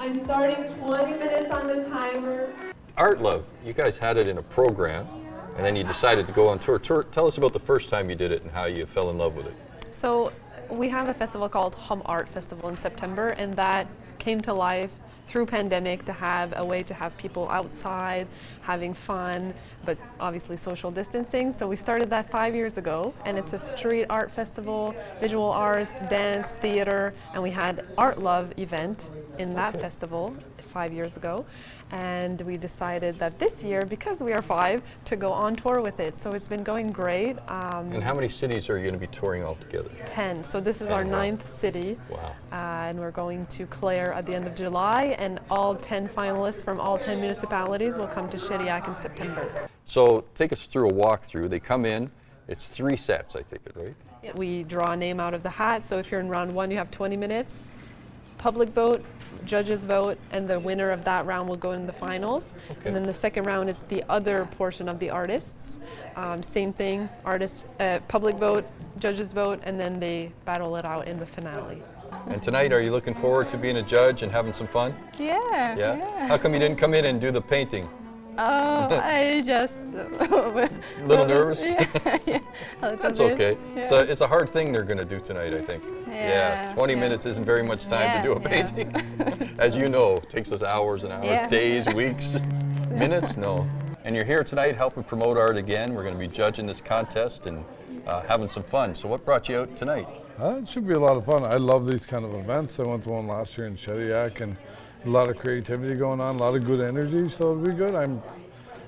I'm starting 20 minutes on the timer. Art Love, you guys had it in a program, and then you decided to go on tour. Tell us about the first time you did it and how you fell in love with it. So we have a festival called Hum Art Festival in September, and that came to life through pandemic to have a way to have people outside having fun, but obviously social distancing. So we started that 5 years ago, and it's a street art festival, visual arts, dance, theater, and we had Art Love event in that festival 5 years ago. And we decided that this year, because we are 5, to go on tour with it. So it's been going great. And how many cities are you going to be touring altogether? 10. So this is our 9th city. Wow. And we're going to Clare at the end of July, and all 10 finalists from all 10 municipalities will come to Shediac in September. So take us through a walkthrough. They come in, it's 3 sets, I take it, right? Yeah. We draw a name out of the hat. So if you're in round 1, you have 20 minutes. Public vote, judges vote, and the winner of that round will go in the finals. Okay. And then the second round is the other portion of the artists. Same thing, artists, public vote, judges vote, and then they battle it out in the finale. And tonight, are you looking forward to being a judge and having some fun? Yeah. How come you didn't come in and do the painting? I just A little nervous? Yeah, a little That's bit. okay. Yeah. So it's a hard thing they're going to do tonight, I think. Yeah, 20 yeah. minutes isn't very much time to do a painting. As you know, it takes us hours and hours, Yeah. days, weeks, minutes, no. And you're here tonight helping promote art again. We're going to be judging this contest and having some fun. So what brought you out tonight? It should be a lot of fun. I love these kind of events. I went to one last year in Shediac, and a lot of creativity going on, a lot of good energy, so it'll be good. I'm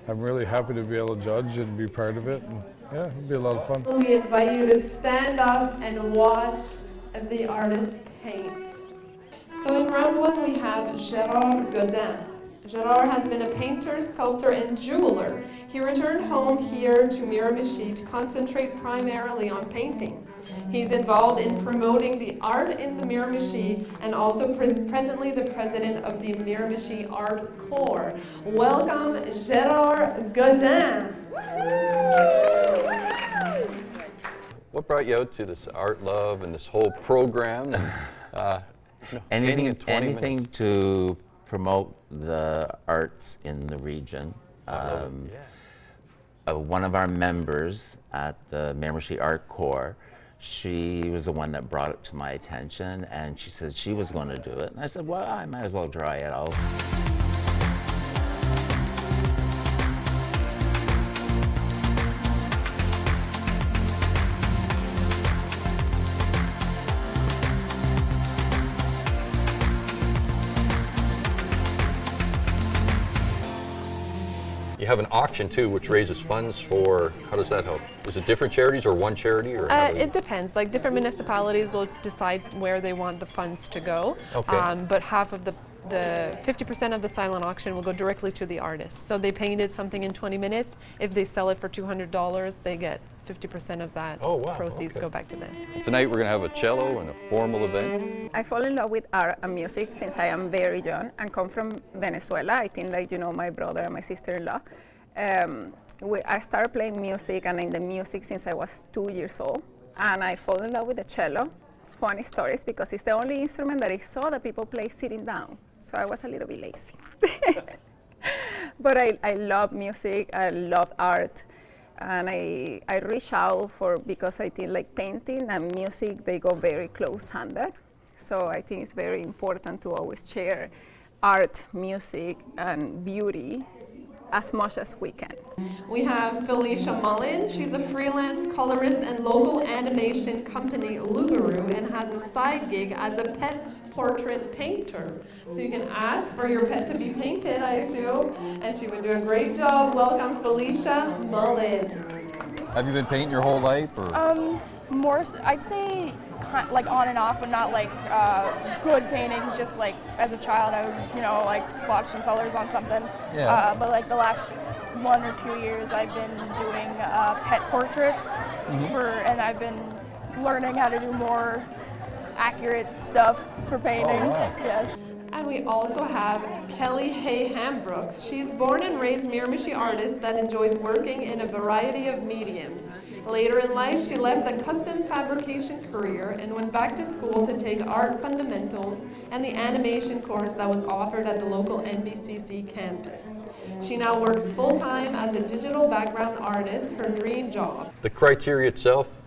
really happy to be able to judge and be part of it, and yeah, it'll be a lot of fun. We invite you to stand up and watch the artist paint. So in round 1 we have Gerard Godin. Gerard has been a painter, sculptor, and jeweler. He returned home here to Miramichi to concentrate primarily on painting. He's involved in promoting the art in the Miramichi and also presently the president of the Miramichi Art Corps. Welcome, Gerard Godin. What brought you out to this Art Love and this whole program? And, painting in 20 anything minutes. to promote the arts in the region. I love it. Yeah. One of our members at the Miramichi Art Corps, she was the one that brought it to my attention, and she said she was going to do it. And I said, well, I might as well try it out. You have an auction too, which raises funds for, how does that help? Is it different charities or one charity? Or how does It depends. Like different municipalities will decide where they want the funds to go. Okay. But half of the 50% of the silent auction will go directly to the artist. So they painted something in 20 minutes. If they sell it for $200, they get 50% of that. Oh, wow, Proceeds okay. go back to them. Tonight we're going to have a cello and a formal event. I fall in love with art and music since I am very young and come from Venezuela. I think like you know my brother and my sister-in-law. I started playing music and in the music since I was 2 years old, and I fall in love with the cello. Funny stories because it's the only instrument that I saw that people play sitting down, so I was a little bit lazy. But I love music, I love art, and I reach out because I think like painting and music, they go very close-handed. So I think it's very important to always share art, music, and beauty as much as we can. We have Felicia Mullen. She's a freelance colorist and local animation company Lugaroo and has a side gig as a pet portrait painter. So you can ask for your pet to be painted, I assume, and she would do a great job. Welcome, Felicia Mullen. Have you been painting your whole life? Or? More, I'd say like on and off, but not like good paintings. Just like as a child, I would, like splotch some colors on something. Yeah. But like the last 1 or 2 years, I've been doing pet portraits and I've been learning how to do more accurate stuff for painting. Oh, wow. Yeah. And we also have Kelly Hay Hambrooks. She's born and raised Miramichi artist that enjoys working in a variety of mediums. Later in life, she left a custom fabrication career and went back to school to take art fundamentals and the animation course that was offered at the local NBCC campus. She now works full-time as a digital background artist, her dream job. The criteria itself,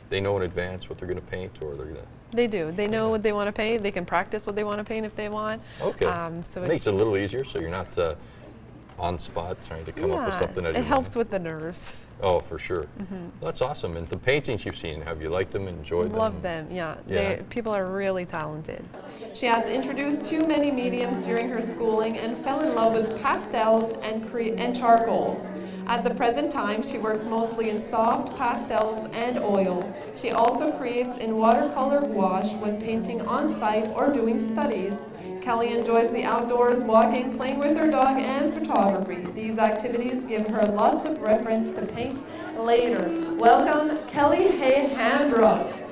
they know in advance what they're going to paint, or they're going to... They do. They know what they want to paint. They can practice what they want to paint if they want. Okay. So it makes it a little easier, so you're not on spot trying to come up with something that it helps with the nerves. Oh, for sure. Well, that's awesome. And the paintings you've seen, have you liked them, enjoyed them? Love them, yeah. People are really talented. She has introduced too many mediums during her schooling and fell in love with pastels and charcoal. At the present time, she works mostly in soft pastels and oil. She also creates in watercolor gouache when painting on site or doing studies. Kelly enjoys the outdoors, walking, playing with her dog, and photography. These activities give her lots of reference to paint later. Welcome, Kelly Hay Hambrook.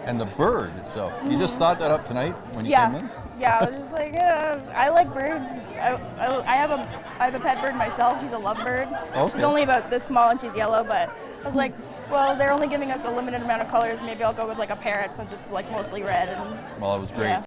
And the bird itself, you just thought that up tonight when you came in? Yeah, I was just like, I like birds. I have a pet bird myself. She's a lovebird. Okay. She's only about this small and she's yellow, but I was like, well, they're only giving us a limited amount of colors. Maybe I'll go with like a parrot since it's like mostly red. And Well, it was great. yeah.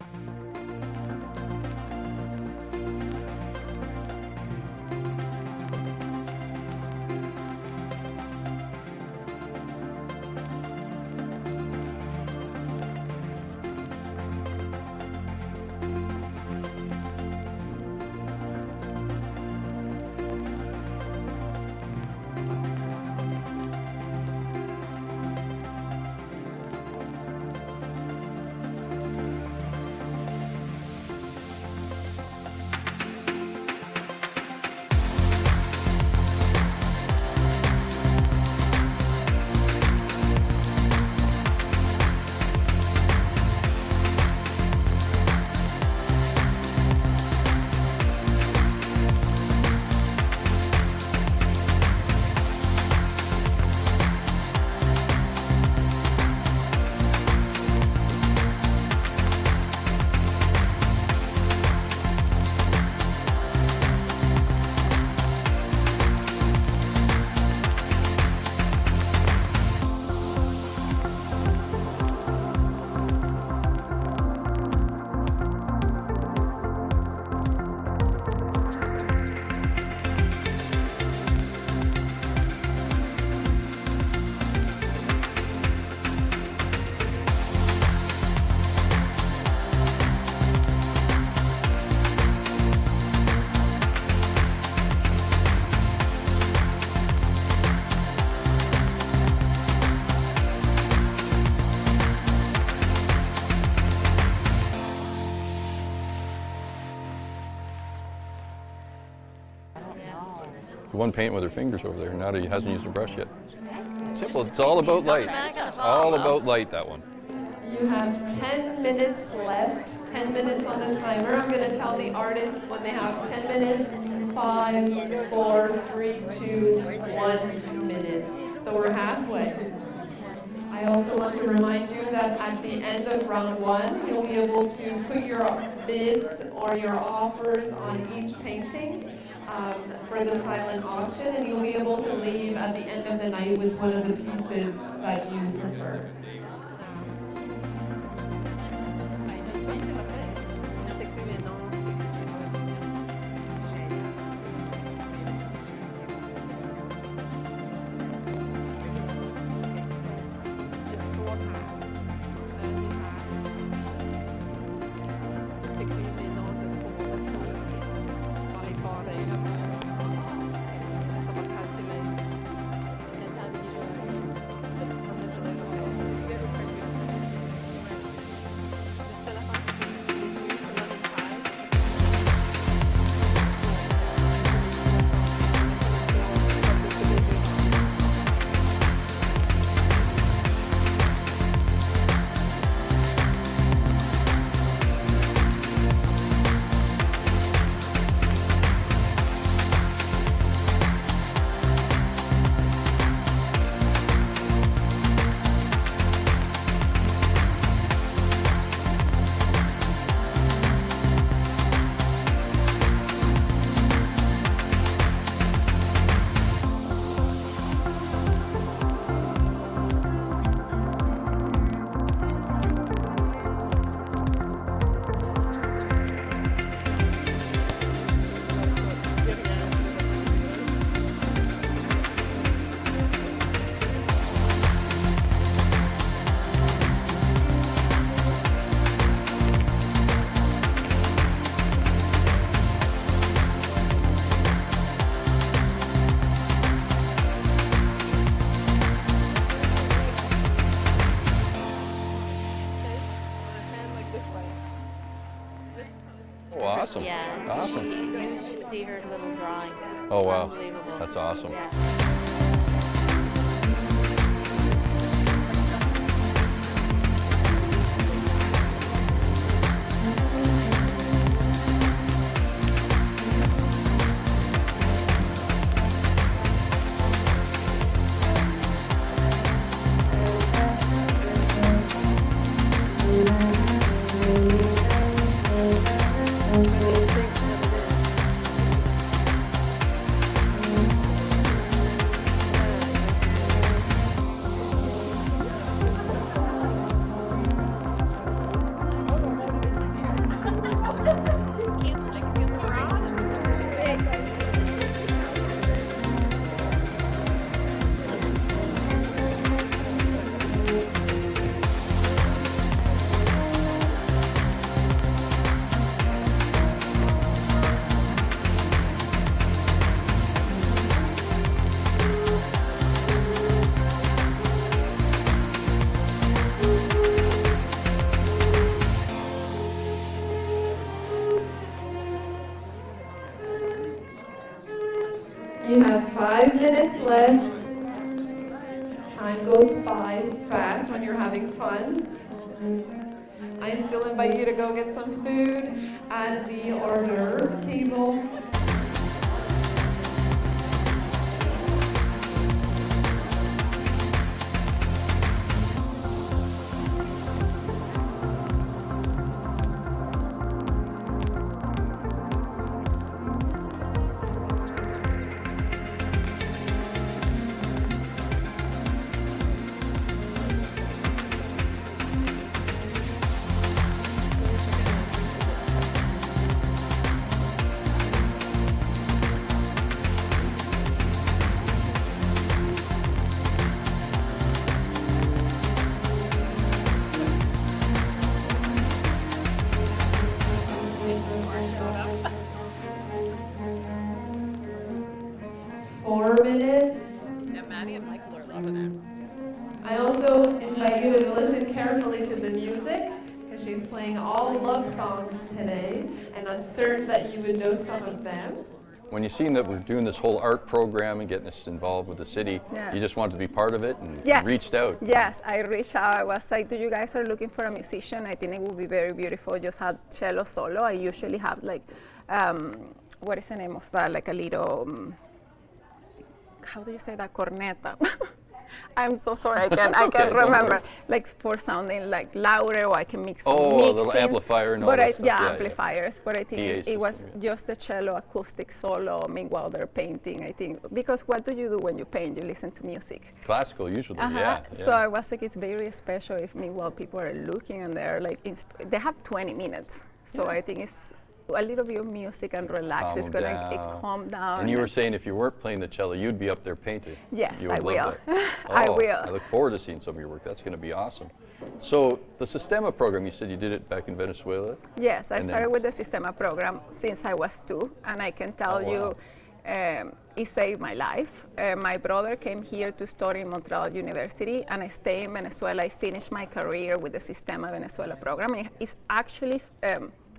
the one painting with her fingers over there. Now that he hasn't used a brush yet. Simple. It's all about light. It's all about light, that one. You have 10 minutes left, 10 minutes on the timer. I'm going to tell the artist when they have 10 minutes, 5, 4, 3, 2, 1 minute. So we're halfway. I also want to remind you that at the end of round 1, you'll be able to put your bids or your offers on each painting for the silent auction, and you'll be able to leave at the end of the night with one of the pieces that you prefer. Oh, awesome. Yeah. Awesome. You should see her little drawings. Oh, wow. Unbelievable. That's awesome. Yeah. You have 5 minutes left. Time goes by fast when you're having fun. I still invite you to go get some food at the hors d'oeuvres table. I also invite you to listen carefully to the music, because she's playing all love songs today, and I'm certain that you would know some of them. when you seen that we're doing this whole art program and getting us involved with the city, Yeah. you just wanted to be part of it and Yes. reached out. Yes, I reached out. I was like, "Do you guys are looking for a musician? I think it would be very beautiful. Just have cello solo. I usually have like, what is the name of that? Like a little, how do you say that? Corneta." I'm so sorry, I can't okay, don't remember. worry. Like for sounding like louder, or I can mix some Oh, a little mixings. amplifier and all But that stuff. yeah, Yeah, yeah. amplifiers. But I think PA it was system, just a cello acoustic solo. Meanwhile, they're painting. I think because what do you do when you paint? You listen to music. Classical usually, Uh-huh. yeah. So I was like, it's very special if meanwhile people are looking and they're like, they have 20 minutes. So I think it's a little bit of music and relax. Calm It's 'em gonna down. calm down. And you were saying if you weren't playing the cello, you'd be up there painting. Yes, You would I love will. that. I Oh, will. I look forward to seeing some of your work. That's going to be awesome. So the Sistema program, you said you did it back in Venezuela? Yes, I And then- started with the Sistema program since I was 2, and I can tell Oh, you it saved my life. My brother came here to study in Montreal University, and I stayed in Venezuela. I finished my career with the Sistema Venezuela program. It's actually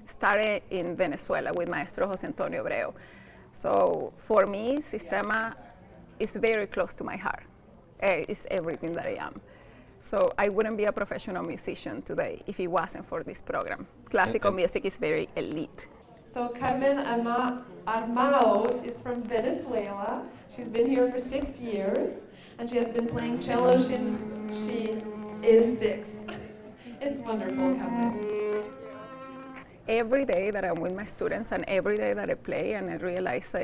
started in Venezuela with Maestro José Antonio Abreu. So for me, Sistema is very close to my heart. It's everything that I am. So I wouldn't be a professional musician today if it wasn't for this program. Classical music is very elite. So Carmen Armao is from Venezuela. She's been here for 6 years, and she has been playing cello since she is 6. It's wonderful, Carmen. Every day that I'm with my students and every day that I play, and I realize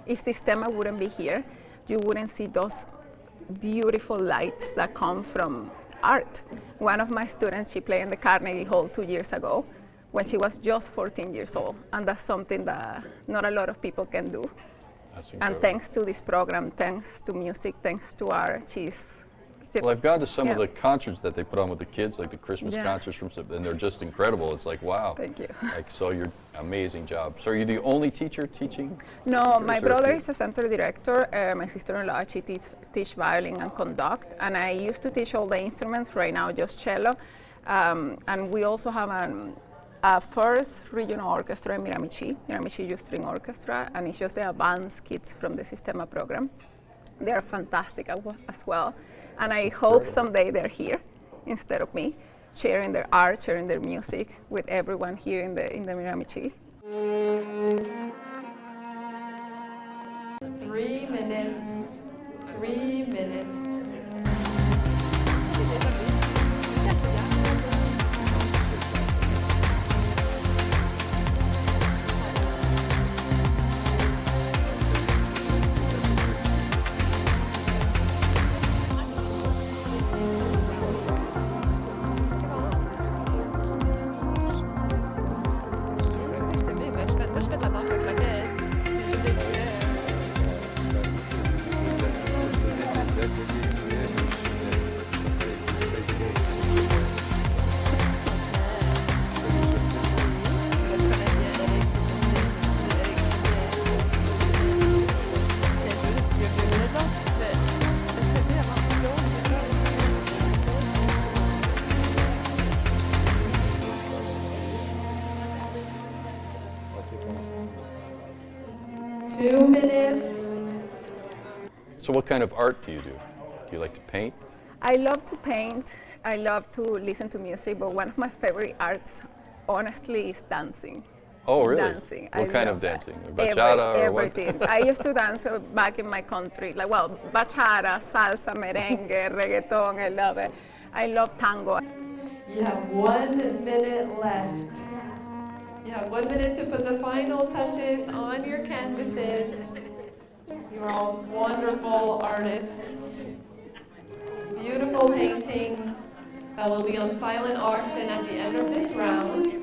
if Sistema wouldn't be here, you wouldn't see those beautiful lights that come from art. One of my students, she played in the Carnegie Hall 2 years ago when she was just 14 years old, and that's something that not a lot of people can do. That's And incredible. thanks to this program, thanks to music, thanks to art, Well, I've gone to some of Yeah. the concerts that they put on with the kids, like the Christmas Yeah. concerts from, and they're just incredible. It's like, wow. Thank you. Like, so you're amazing job. So are you the only teacher teaching? No, Or my is there a brother few? is a center director. My sister-in-law, she teach violin and conduct. And I used to teach all the instruments, right now just cello. And we also have a first regional orchestra in Miramichi Youth String Orchestra, and it's just the advanced kids from the Sistema program. They are fantastic as well. And I hope someday they're here instead of me, sharing their art, sharing their music with everyone here in the Miramichi. 3 minutes. 3 minutes. Moi, je fais de la danse avec laquelle Two minutes. So what kind of art do you do? Do you like to paint? I love to paint. I love to listen to music, but one of my favorite arts, honestly, is dancing. Oh, really? Dancing. What I kind love of that. dancing? Bachata or what? Everything. I used to dance back in my country, like, well, bachata, salsa, merengue, reggaeton, I love it. I love tango. You have 1 minute left. You have 1 minute to put the final touches on your canvases. You are all wonderful artists. Beautiful paintings that will be on silent auction at the end of this round.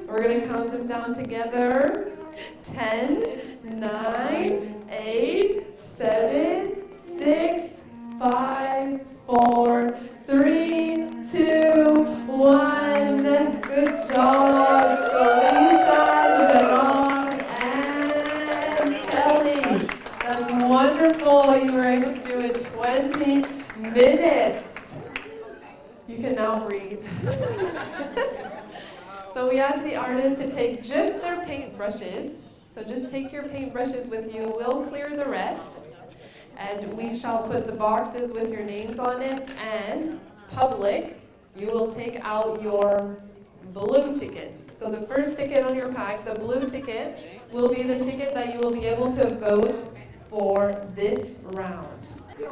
We're going to count them down together. 10, 9, 8, 7, 6, 5, 4, 3, 2, 1. Good job, Felicia, Gerard, and Kelly. That's wonderful. You were able to do it 20 minutes. You can now breathe. So we asked the artists to take just their paintbrushes. So just take your paintbrushes with you. We'll clear the rest. And we shall put the boxes with your names on it. And public, you will take out your blue ticket. So the first ticket on your pack, the blue ticket, will be the ticket that you will be able to vote for this round.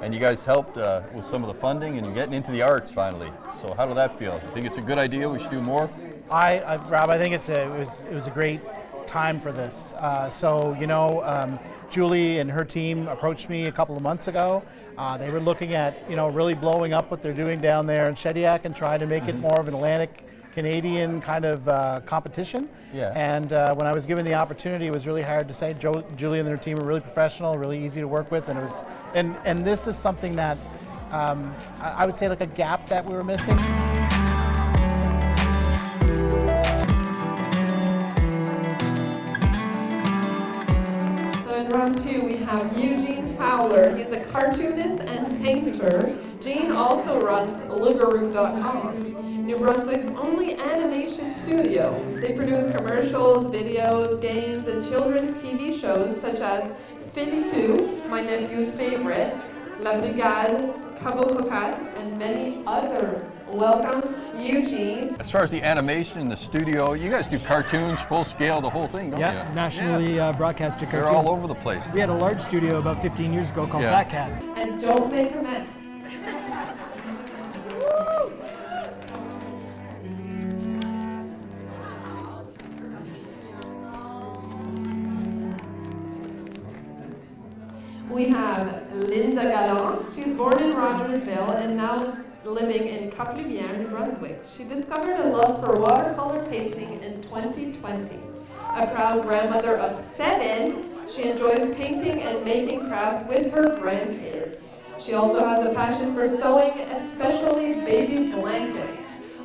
And you guys helped with some of the funding, and you're getting into the arts finally. So how did that feel? You think it's a good idea? We should do more? Rob, I think it was a great time for this. Julie and her team approached me a couple of months ago. They were looking at, really blowing up what they're doing down there in Shediac and trying to make it more of an Atlantic Canadian kind of competition. Yeah. And when I was given the opportunity, it was really hard to say. Julie and her team are really professional, really easy to work with, and this is something that I would say like a gap that we were missing. Round 2, we have Eugene Fowler. He's a cartoonist and painter. Gene also runs Lugaroo.com, New Brunswick's only animation studio. They produce commercials, videos, games, and children's TV shows such as Philly 2, my nephew's favorite, La Brigade, Cabo Cocas, and many others. Welcome, Eugene. As far as the animation in the studio, you guys do cartoons, full scale, the whole thing, don't you? Nationally broadcasted cartoons. They're all over the place. We had a large studio about 15 years ago called Fat Cat. And don't make a mess. We have Linda Gallant. She's born in Rogersville and now is living in Cap-Lumière, New Brunswick. She discovered a love for watercolor painting in 2020. A proud grandmother of 7, she enjoys painting and making crafts with her grandkids. She also has a passion for sewing, especially baby blankets.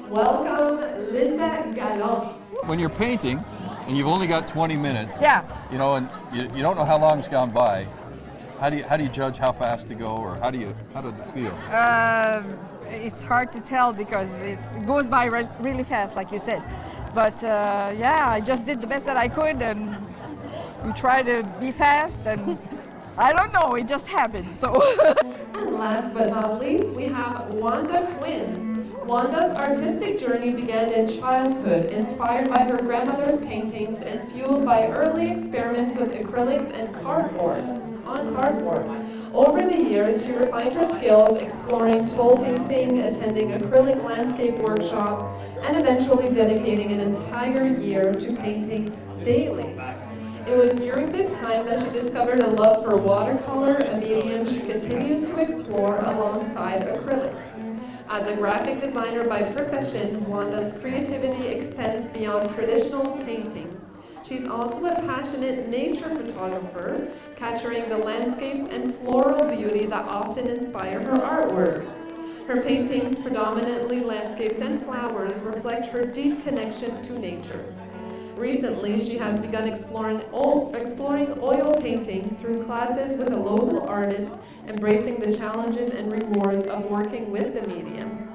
Welcome, Linda Gallant. When you're painting and you've only got 20 minutes, and you don't know how long's gone by, how do you judge how fast to go, or how did it feel? It's hard to tell because it goes by really fast, like you said. But I just did the best that I could, and you try to be fast, and I don't know, it just happened. So. And last but not least, we have Wanda Quinn. Wanda's artistic journey began in childhood, inspired by her grandmother's paintings and fueled by early experiments with acrylics and cardboard. Over the years, she refined her skills, exploring toll painting, attending acrylic landscape workshops, and eventually dedicating an entire year to painting daily. It was during this time that she discovered a love for watercolor, a medium she continues to explore alongside acrylics. As a graphic designer by profession, Wanda's creativity extends beyond traditional painting. She's also a passionate nature photographer, capturing the landscapes and floral beauty that often inspire her artwork. Her paintings, predominantly landscapes and flowers, reflect her deep connection to nature. Recently, she has begun exploring oil painting through classes with a local artist, embracing the challenges and rewards of working with the medium.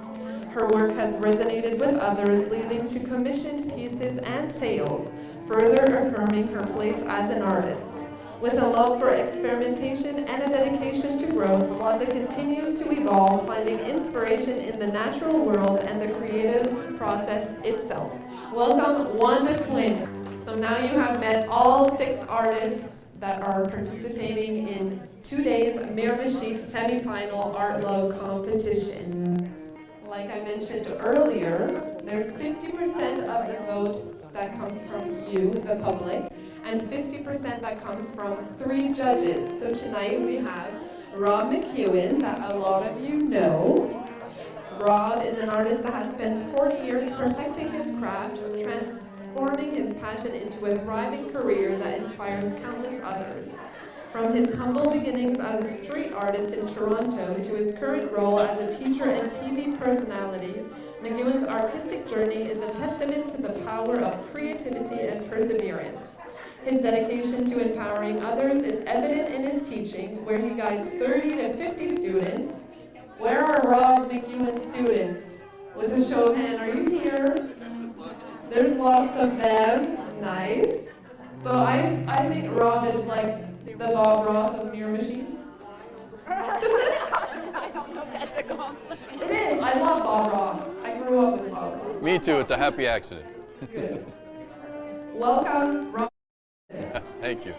Her work has resonated with others, leading to commissioned pieces and sales, further affirming her place as an artist. With a love for experimentation and a dedication to growth, Wanda continues to evolve, finding inspiration in the natural world and the creative process itself. Welcome, Wanda Quinn. So now you have met all 6 artists that are participating in today's Miramichi semifinal Art Love competition. Like I mentioned earlier, there's 50% of the vote that comes from you, the public, and 50% that comes from 3 judges. So tonight we have Rob McGowan, that a lot of you know. Rob is an artist that has spent 40 years perfecting his craft, transforming his passion into a thriving career that inspires countless others. From his humble beginnings as a street artist in Toronto to his current role as a teacher and TV personality, McGowan's artistic journey is a testament to the power of creativity and perseverance. His dedication to empowering others is evident in his teaching, where he guides 30 to 50 students. Where are Rob McGowan students? With a show of hands, are you here? There's lots of them. Nice. So I think Rob is like the Bob Ross of Miramichi. I don't know if that's a compliment. It is. I love Bob Ross. I grew up with Bob Ross. Me too. It's a happy accident. Good. Welcome, Rob. Thank you.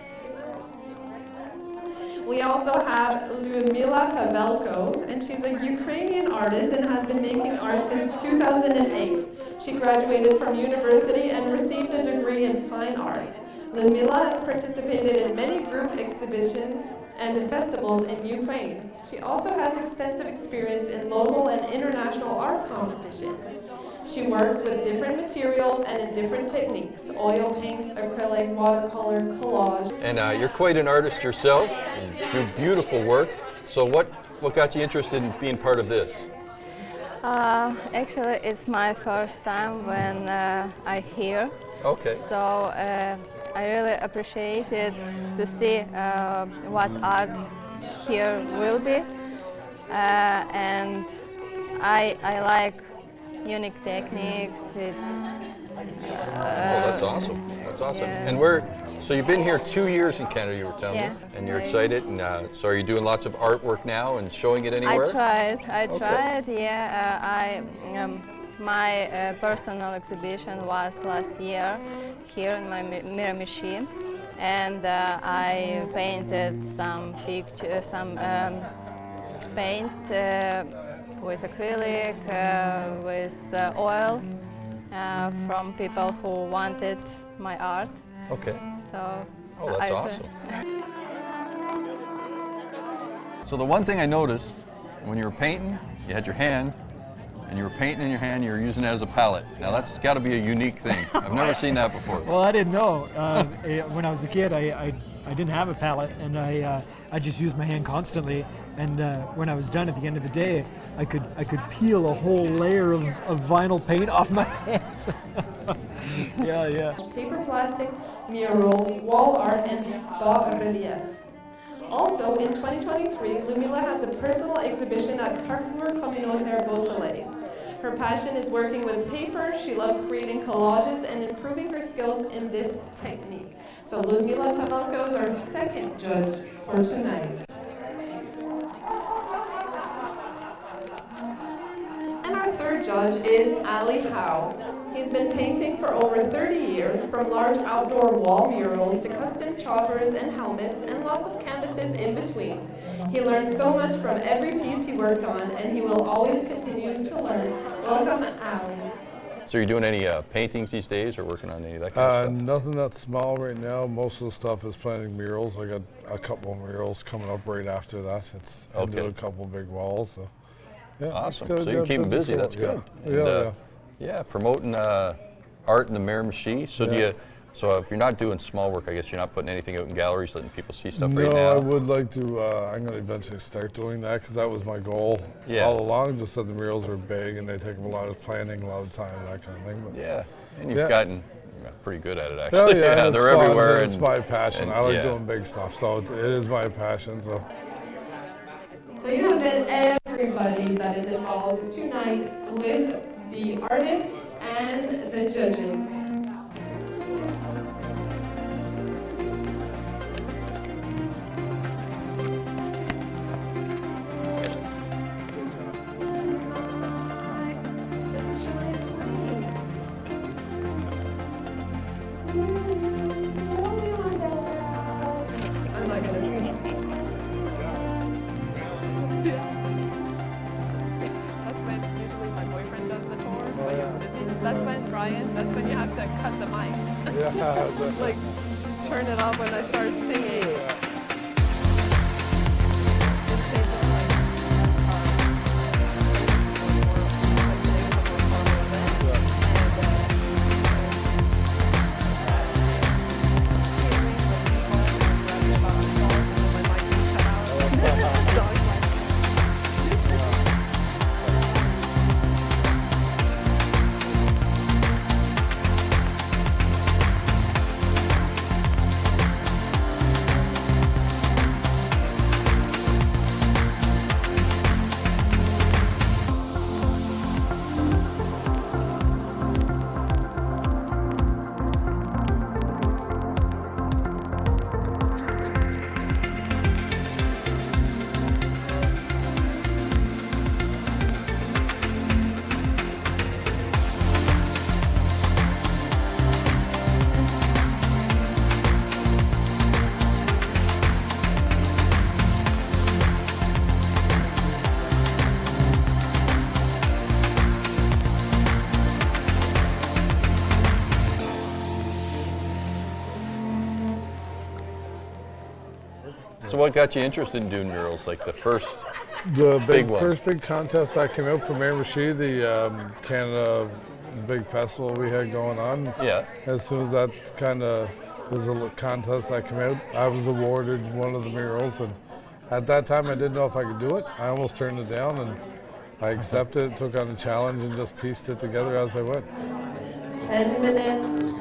We also have Lyudmila Pavelko, and she's a Ukrainian artist and has been making art since 2008. She graduated from university and received a degree in fine arts. Lyudmila has participated in many group exhibitions and festivals in Ukraine. She also has extensive experience in local and international art competition. She works with different materials and in different techniques: oil paints, acrylic, watercolor, collage. And you're quite an artist yourself. You do beautiful work. So what got you interested in being part of this? Actually, it's my first time when I hear. Okay. So I really appreciate it to see what art here will be, and I like unique techniques. That's awesome. That's awesome. Yeah. And so you've been here 2 years in Canada, you were telling me, and you're excited. And so are you doing lots of artwork now and showing it anywhere? I tried. Yeah, my personal exhibition was last year here in Miramichi, and I painted some pictures, some paint with acrylic, with oil from people who wanted my art. Okay. So. Oh, that's awesome. So the one thing I noticed when you were painting, you had your hand, and you were painting in your hand, you were using it as a palette. Now that's got to be a unique thing. I've never seen that before. Well, I didn't know. When I was a kid, I didn't have a palette, and I just used my hand constantly. And when I was done at the end of the day, I could peel a whole layer of vinyl paint off my hand. Yeah. Paper plastic, murals, wall art, and bas relief. Also, in 2023, Lyudmila has a personal exhibition at Carrefour Communautaire Beausoleil. Her passion is working with paper. She loves creating collages and improving her skills in this technique. So Lyudmila Pavelko is our second judge for tonight. And our third judge is Ali Howe. He's been painting for over 30 years, from large outdoor wall murals to custom choppers and helmets and lots of canvases in between. He learned so much from every piece he worked on, and he will always continue to learn. Welcome, Ali. So you're doing any paintings these days, or working on any of that kind of stuff? Nothing that's small right now. Most of the stuff is planning murals. I got a couple of murals coming up right after that. It's into a couple big walls. So. Yeah, awesome. So you're keeping busy. That's good. Yeah, promoting art in the Miramichi. So So if you're not doing small work, I guess you're not putting anything out in galleries, letting people see stuff right now? No, I would like to. I'm going to eventually start doing that because that was my goal all along. Just that the murals are big and they take a lot of planning, a lot of time, that kind of thing. But and you've gotten pretty good at it actually. Yeah, they're everywhere. It's my passion. I like doing big stuff, so it is my passion. So you have been everybody that is involved tonight with the artists and the judges. That's when you have to cut the mic. Like, turn it off when I start singing. So what got you interested in doing murals? Like the first first big contest I came out for Miramichi, the Canada big festival we had going on. Yeah. As soon as that kind of was a contest I came out, I was awarded one of the murals, and at that time I didn't know if I could do it. I almost turned it down, and I accepted it, took on the challenge, and just pieced it together as I went. 10 minutes.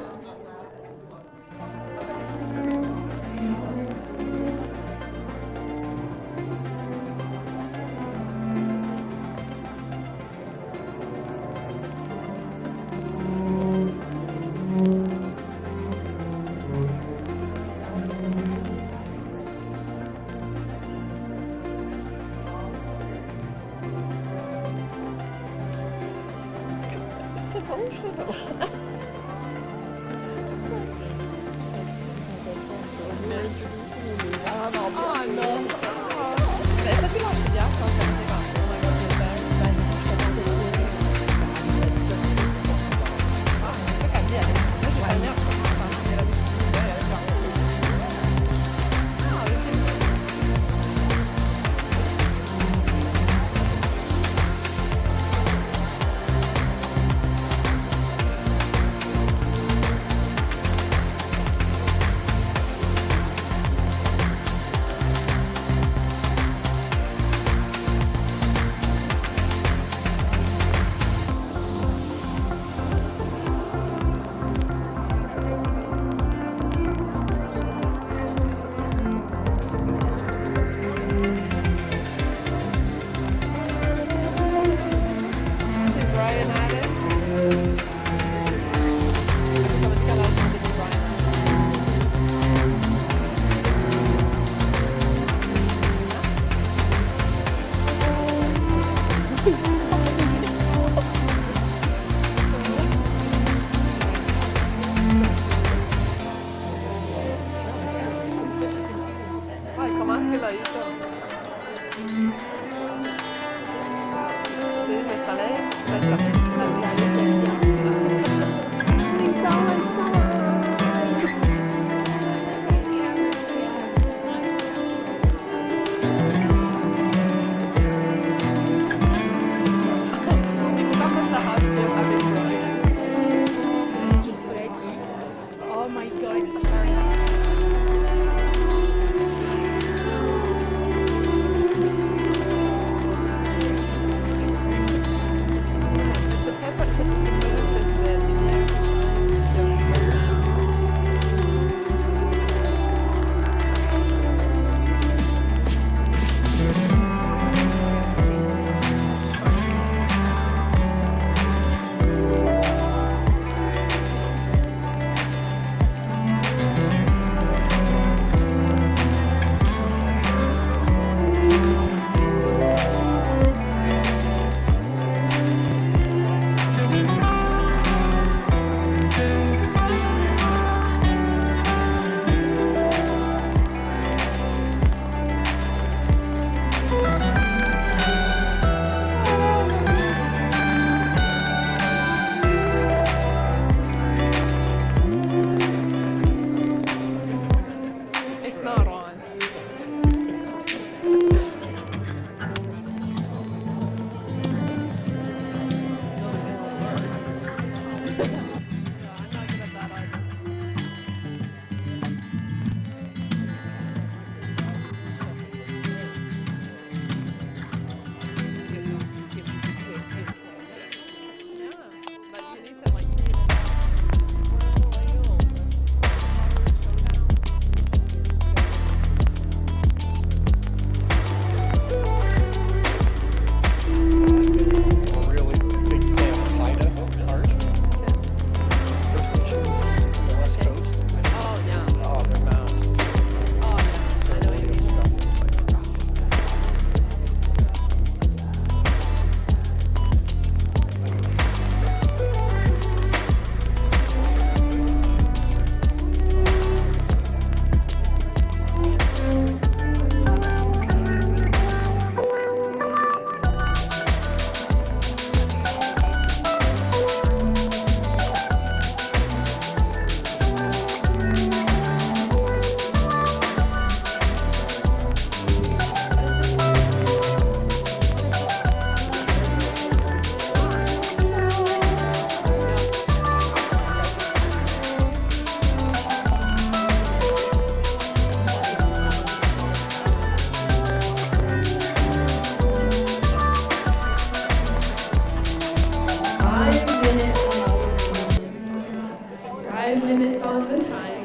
the timer.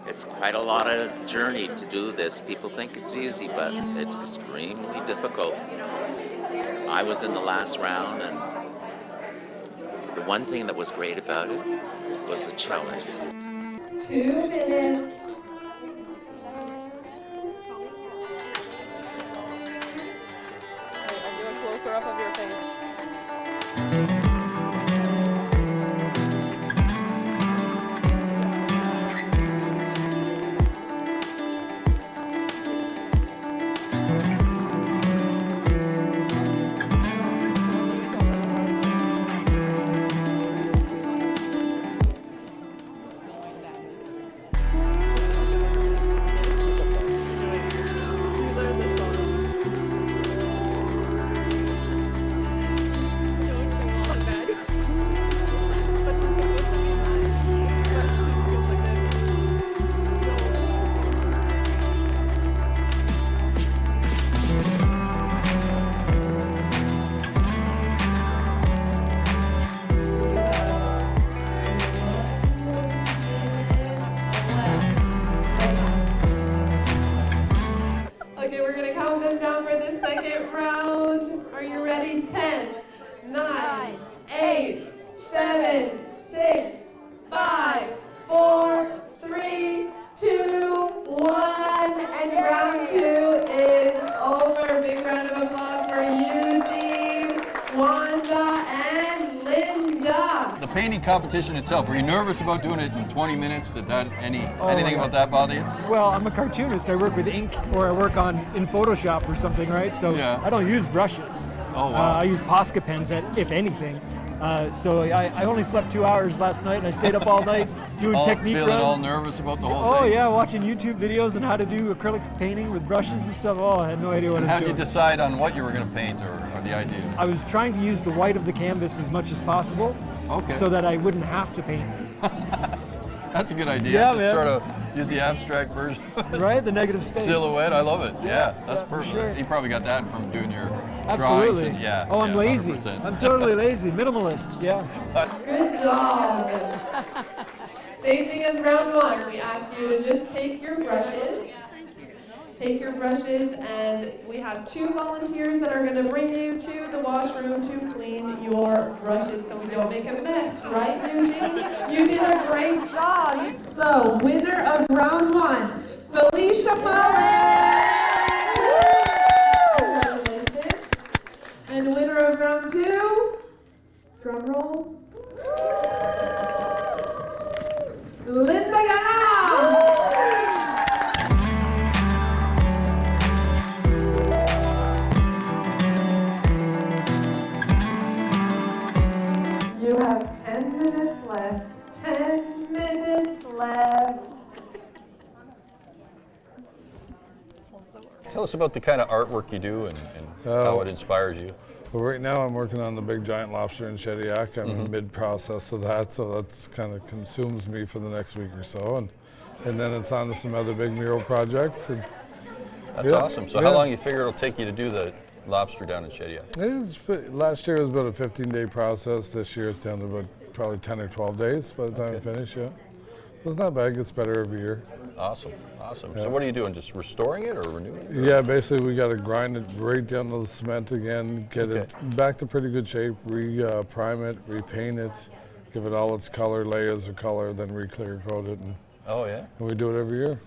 It's quite a lot of journey to do this. People think it's easy, but it's extremely difficult. I was in the last round, and the one thing that was great about it was the cellist. 2 minutes. I'll do a closer up of your face. Okay, we're gonna count them down for the second round. Are you ready? 10, 9, 8, 7, 6, 5, 4, 3, 2, 1, and round 2 is over. Big round of applause for Eugene, Wanda, and Linda. The painting competition itself, were you nervous about doing it in 20 minutes? Did that anything about that bother you? Well, I'm a cartoonist. I work with ink, or I work in Photoshop or something, right? So Yeah. I don't use brushes. Oh, wow. I use Posca pens, if anything. So I only slept 2 hours last night, and I stayed up all night doing technique feeling runs. all nervous about the whole Oh thing? yeah, watching YouTube videos on how to do acrylic painting with brushes and stuff. Oh, I had no idea what I How was did you doing. decide on what you were going to paint or the idea? I was trying to use the white of the canvas as much as possible, so that I wouldn't have to paint. That's a good idea. Yeah, Just man. sort of use the abstract version. Right, the negative space. Silhouette, I love it. Yeah, that's for perfect. sure. You probably got that from doing your drawings. Absolutely. And, yeah. Oh, I'm yeah, lazy. 100%. I'm totally lazy. Minimalist. Yeah. Good job. Same thing as round 1. We ask you to just take your brushes. Take your brushes, and we have 2 volunteers that are going to bring you to the washroom to clean your brushes so we don't make a mess. Right, Eugene? You did a great job. So, winner of round 1, Felicia Mullen. Congratulations. And winner of round 2, drum roll, Linda Ganal. You have 10 minutes left. 10 minutes left. Tell us about the kind of artwork you do and how it inspires you. Well, right now I'm working on the big giant lobster in Shediac. I'm in mid-process of that, so that's kind of consumes me for the next week or so, and then it's on to some other big mural projects. And That's awesome. So how long you figure it'll take you to do the lobster down in Shediac? Last year was about a 15-day process. This year it's down to about probably 10 or 12 days by the time I finish. Yeah, so it's not bad. It gets better every year. Awesome, awesome. Yeah. So what are you doing? Just restoring it or renewing it? Yeah, basically we got to grind it right down to the cement again, get it back to pretty good shape, prime it, repaint it, give it all its color, layers of color, then re-clear coat it. And, oh yeah? And we do it every year.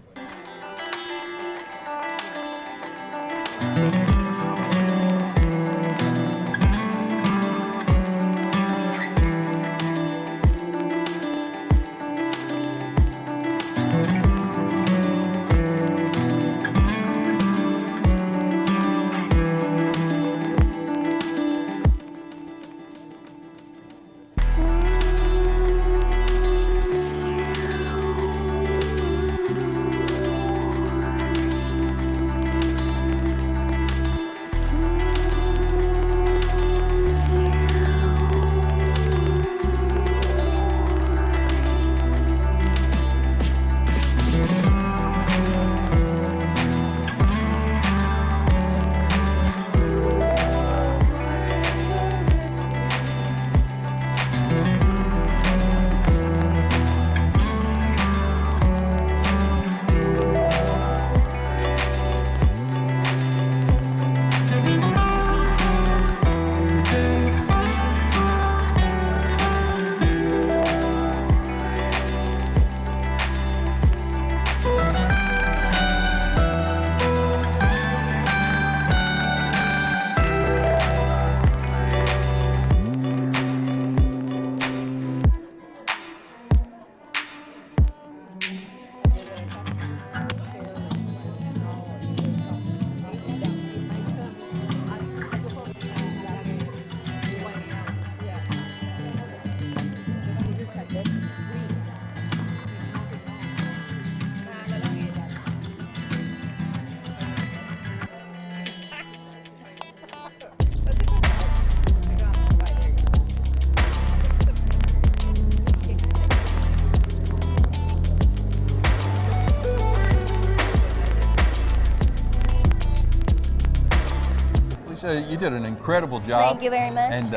You did an incredible job. Thank you very much. And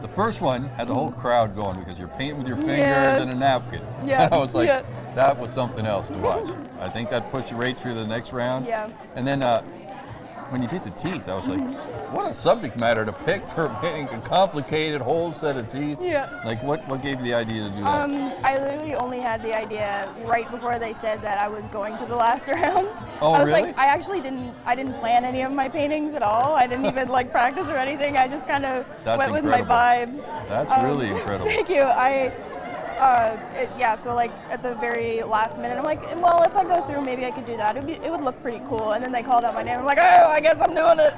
the first one had the whole crowd going because you're painting with your fingers and a napkin. Yeah. And I was like, that was something else to watch. I think that pushed you right through the next round. Yeah. And then when you did the teeth, I was like, what a subject matter to pick for painting a complicated whole set of teeth. Yeah. Like what gave you the idea to do that? I literally only had the idea right before they said that I was going to the last round. Oh, I was really? like, I didn't plan any of my paintings at all. I didn't even like practice or anything. I just kind of went with my vibes. That's really incredible. Thank you. So like at the very last minute, I'm like, well, if I go through, maybe I could do that. It would look pretty cool. And then they called out my name. I'm like, oh, I guess I'm doing it.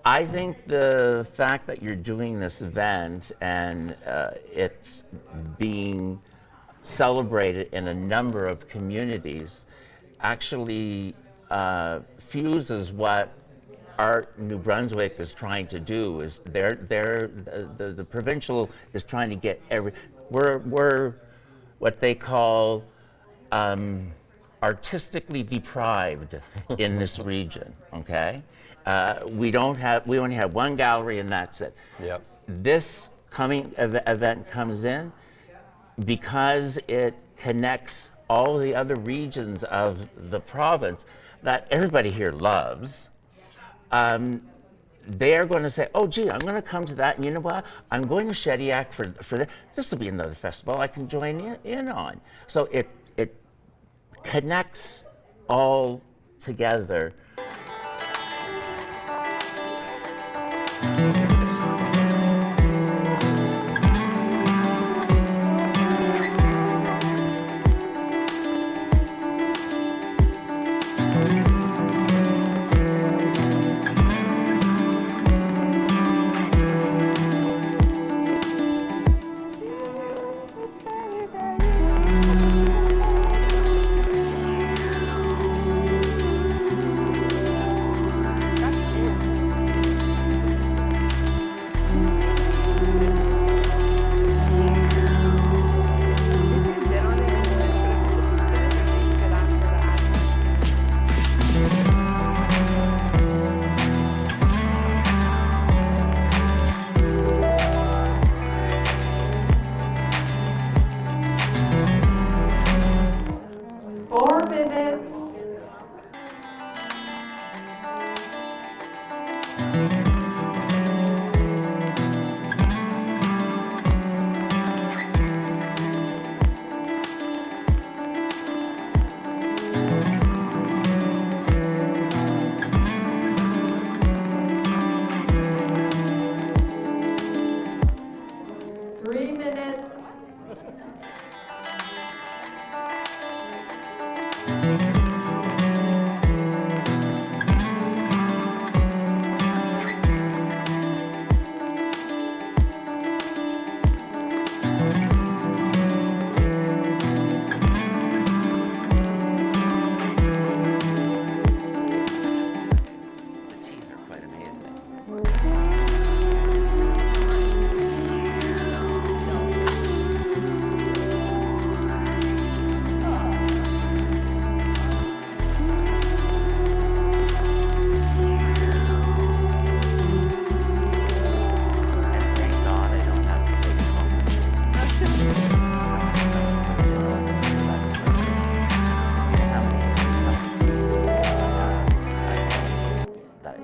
I think the fact that you're doing this event and it's being celebrated in a number of communities actually fuses what Art New Brunswick is trying to do. Is the provincial is trying to get we're what they call artistically deprived in this region. Okay, we only have one gallery and that's it. Yep. This coming event comes in because it connects all the other regions of the province that everybody here loves. They're going to say, oh, gee, I'm going to come to that, and you know what? I'm going to Shediac for this. This will be another festival I can join in on. So it connects all together.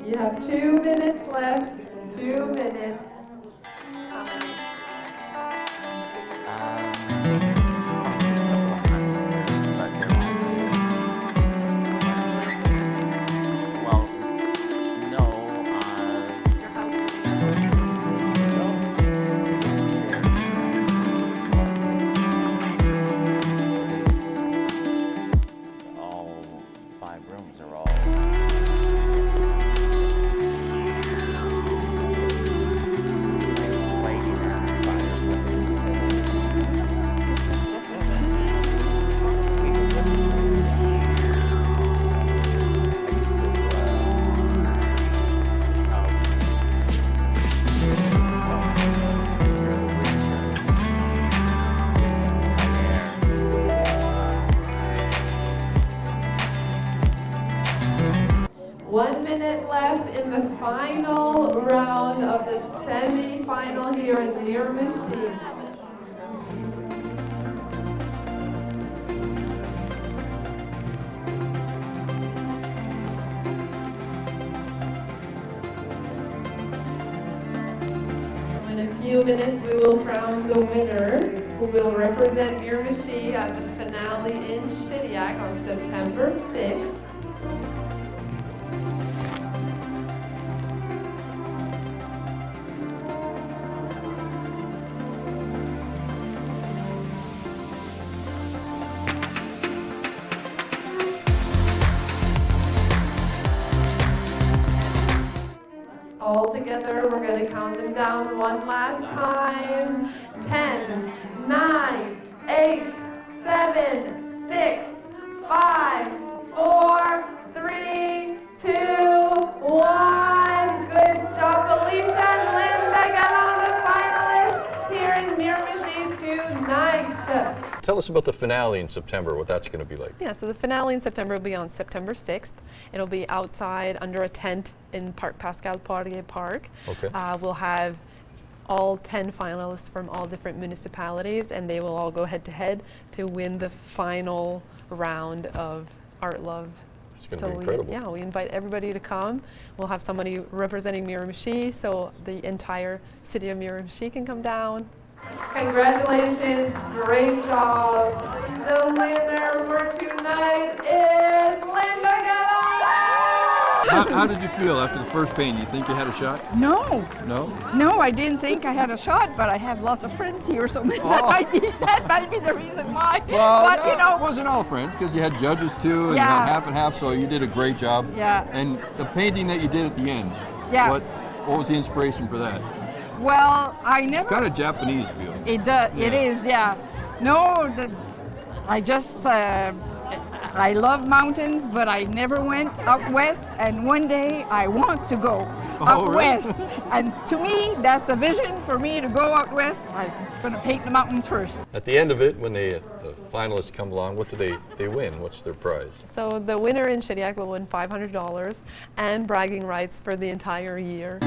You have 2 minutes left. 2 minutes. Left in the final round of the semi-final here in Miramichi. In a few minutes we will crown the winner who will represent Miramichi at the finale in Shediac on September 6th. All together, we're going to count them down one last time. 10, 9, 8, 7, 6, 5, 4, 3, 2, 1. Good job, Felicia and Linda Galán, the finalists here in Miramichi tonight. Tell us about the finale in September, what that's going to be like. Yeah, so the finale in September will be on September 6th. It'll be outside under a tent in Parc Pascal Poirier Park. Okay. We'll have all 10 finalists from all different municipalities, and they will all go head to head to win the final round of Art Love. It's going to be incredible. We invite everybody to come. We'll have somebody representing Miramichi, so the entire city of Miramichi can come down. Congratulations, great job. The winner for tonight is Linda Galán. How did you feel after the first paint? Do you think you had a shot? No. No? No, I didn't think I had a shot, but I have lots of friends here, so that might be the reason why. Well, but, no, you know, it wasn't all friends, because you had judges too, and you Yeah. had half and half, so you did a great job. Yeah. And the painting that you did at the end, Yeah. what was the inspiration for that? well, I never. It's got a Japanese feel. It does. It is. Yeah. No, I just. I love mountains, but I never went up west. And one day I want to go up really? west. And to me, that's a vision for me to go out west. I'm going to paint the mountains first. At the end of it, when the finalists come along, what do they win? What's their prize? So the winner in Shediac will win $500 and bragging rights for the entire year.